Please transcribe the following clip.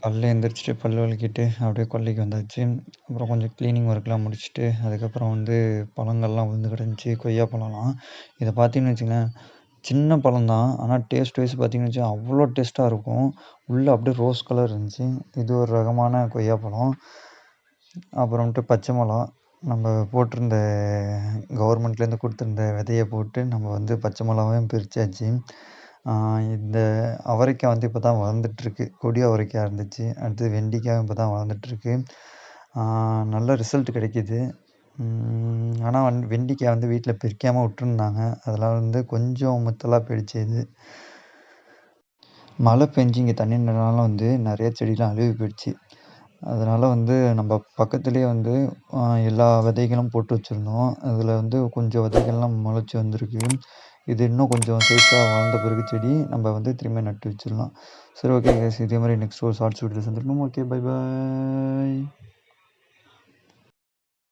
காலைல எந்திரிச்சுட்டு பல் விளக்கிட்டு அப்படியே கொல்லைக்கு வந்தாச்சு. அப்புறம் கொஞ்சம் கிளீனிங் ஒர்க்லாம் முடிச்சுட்டு, அதுக்கப்புறம் வந்து பழங்கள்லாம் விழுந்து கிடந்துச்சு. கொய்யா பழம்லாம். இத பார்த்தீங்கன்னு வச்சுக்கங்களேன், சின்ன பழம் தான். ஆனா டேஸ்ட் வைஸ் பார்த்தீங்கன்னு வச்சுக்கோங்க, அவ்வளோ டேஸ்ட்டா இருக்கும். உள்ள அப்படியே ரோஸ் கலர் இருந்துச்சு. இது ஒரு ரகமான கொய்யா பழம். அப்புறமேட்டு பச்சை மொளகா. நம்ம போட்டிருந்த கவர்மெண்ட்லேருந்து குடுத்துருந்த விதைய போட்டு நம்ம வந்து பச்சை மொளகாவையும் பிரிச்சாச்சு. ஆ இந்த அவரைக்காய் வந்து இப்ப தான் வளர்ந்துட்டுருக்கு. கொடி அவரைக்காய் இருந்துச்சு. அடுத்தது வெண்டைக்காயும் இப்ப தான் வளர்ந்துட்டுருக்கு. ஆ நல்ல ரிசல்ட் கிடைக்குது. ஆனா வந்து வெண்டைக்காய் வந்து வீட்ல பிரிக்காம விட்டுருந்தாங்க. அதெல்லாம் வந்து கொஞ்சம் முத்தலா போயிடுச்சு இது. மழை பெஞ்சு இங்க தண்ணி நின்றனால வந்து நெறைய செடிலாம் அழுகி போயிடுச்சு. அதனால வந்து நம்ம பக்கத்திலேயே வந்து அ எல்லா விதைகளும் போட்டு வச்சிருந்தோம். அதில வந்து கொஞ்சம் விதைகள்லாம் முளைச்சு வந்திருக்கு. இது இன்னும் கொஞ்சம் சைஸா வளர்ந்த பிறகு செடி நம்ம வந்து திரும்ப நட்டு வச்சிடலாம். சரி ஓகே கைஸ் இதே மாரி நெக்ஸ்ட் ஒரு ஷார்ட்ஸ் வீடியோல சந்திப்போம். Okay bye bye.